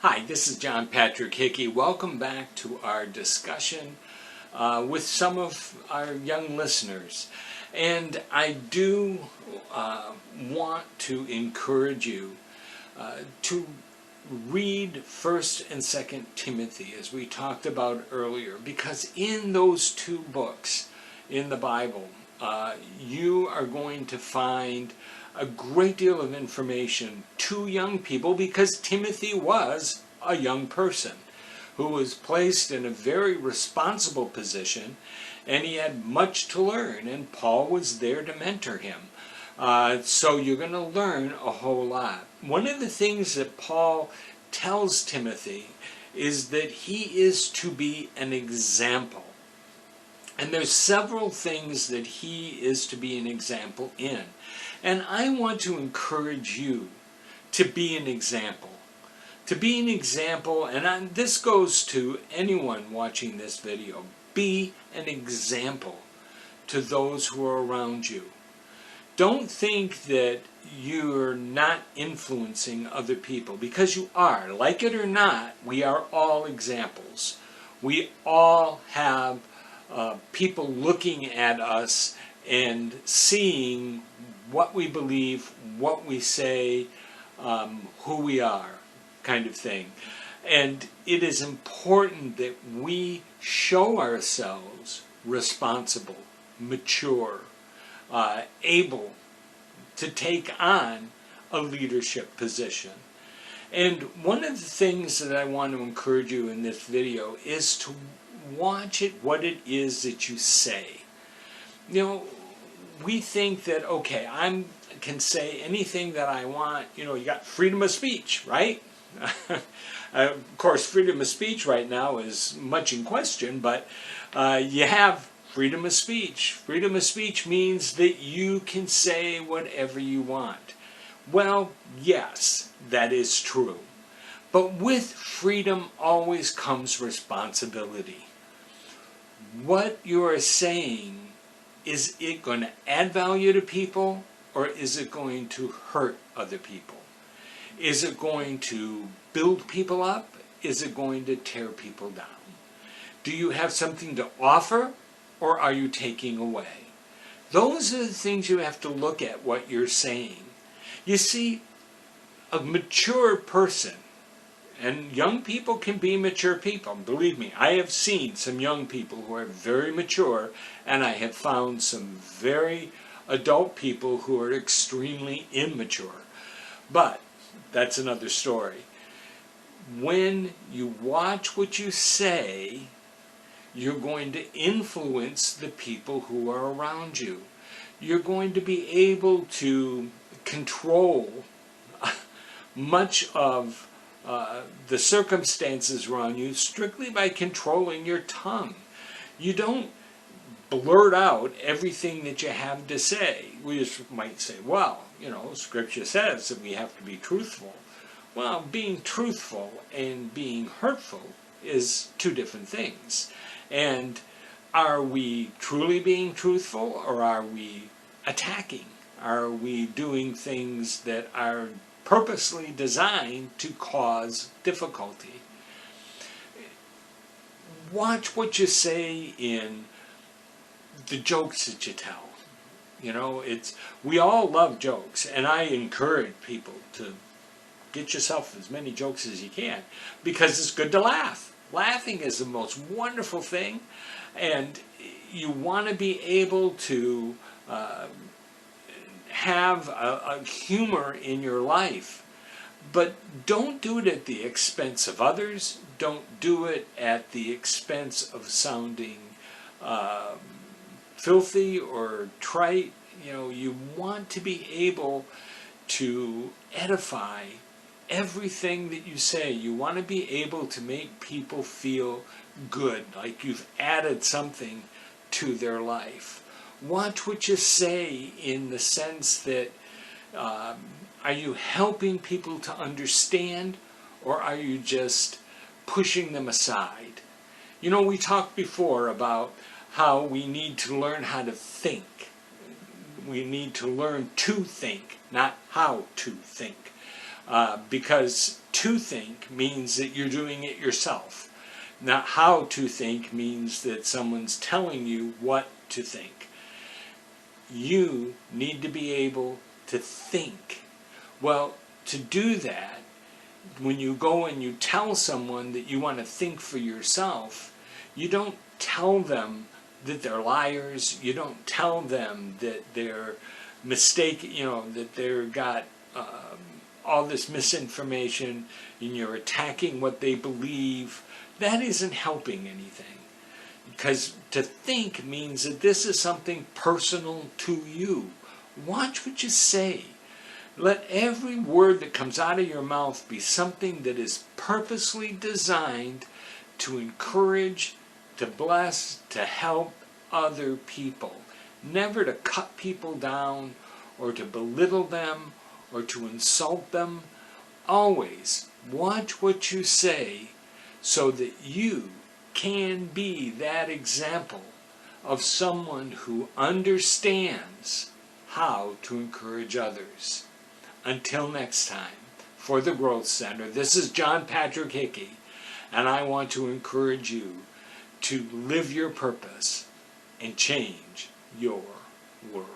Hi, this is John Patrick Hickey. Welcome back to our discussion with some of our young listeners. And I do want to encourage you to read 1st and 2nd Timothy, as we talked about earlier, because in those two books in the Bible, you are going to find a great deal of information to young people, because Timothy was a young person who was placed in a very responsible position, and he had much to learn, and Paul was there to mentor him. So you're going to learn a whole lot. One of the things that Paul tells Timothy is that he is to be an example. And there's several things that he is to be an example in. And I want to encourage you to be an example. To be an example, and this goes to anyone watching this video. Be an example to those who are around you. Don't think that you're not influencing other people, because you are. Like it or not, we are all examples. We all have people looking at us and seeing what we believe, what we say, who we are, kind of thing. And it is important that we show ourselves responsible, mature, able to take on a leadership position. And one of the things that I want to encourage you in this video is to watch what it is that you say. You know, we think that, okay, I can say anything that I want. You know, you got freedom of speech, right? Of course, freedom of speech right now is much in question, but you have freedom of speech. Freedom of speech means that you can say whatever you want. Well, yes, that is true. But with freedom always comes responsibility. What you are saying, is it going to add value to people, or is it going to hurt other people? Is it going to build people up? Is it going to tear people down? Do you have something to offer, or are you taking away? Those are the things you have to look at what you're saying. You see, a mature person, and young people can be mature people. Believe me, I have seen some young people who are very mature, and I have found some very adult people who are extremely immature. But that's another story. When you watch what you say, you're going to influence the people who are around you. You're going to be able to control much of the circumstances around you strictly by controlling your tongue. You don't blurt out everything that you have to say. We just might say, well, you know, Scripture says that we have to be truthful. Well, being truthful and being hurtful is two different things. And are we truly being truthful, or are we attacking? Are we doing things that are purposely designed to cause difficulty? Watch what you say in the jokes that you tell. You know, we all love jokes, and I encourage people to get yourself as many jokes as you can, because it's good to laugh. Laughing is the most wonderful thing, and you want to be able to have a humor in your life, but don't do it at the expense of others. Don't do it at the expense of sounding filthy or trite. You know, you want to be able to edify everything that you say. You want to be able to make people feel good, like you've added something to their life. Watch what you say in the sense that are you helping people to understand, or are you just pushing them aside? You know, we talked before about how we need to learn how to think. We need to learn to think, not how to think. because to think means that you're doing it yourself. Now, how to think means that someone's telling you what to think. You need to be able to think. Well, to do that, when you go and you tell someone that you want to think for yourself, you don't tell them that they're liars. You don't tell them that they're mistaken, that they've got all this misinformation and you're attacking what they believe. That isn't helping anything. Because to think means that this is something personal to you. Watch what you say. Let every word that comes out of your mouth be something that is purposely designed to encourage, to bless, to help other people. Never to cut people down or to belittle them or to insult them. Always watch what you say so that you can be that example of someone who understands how to encourage others. Until next time, for the Growth Center, this is John Patrick Hickey, and I want to encourage you to live your purpose and change your world.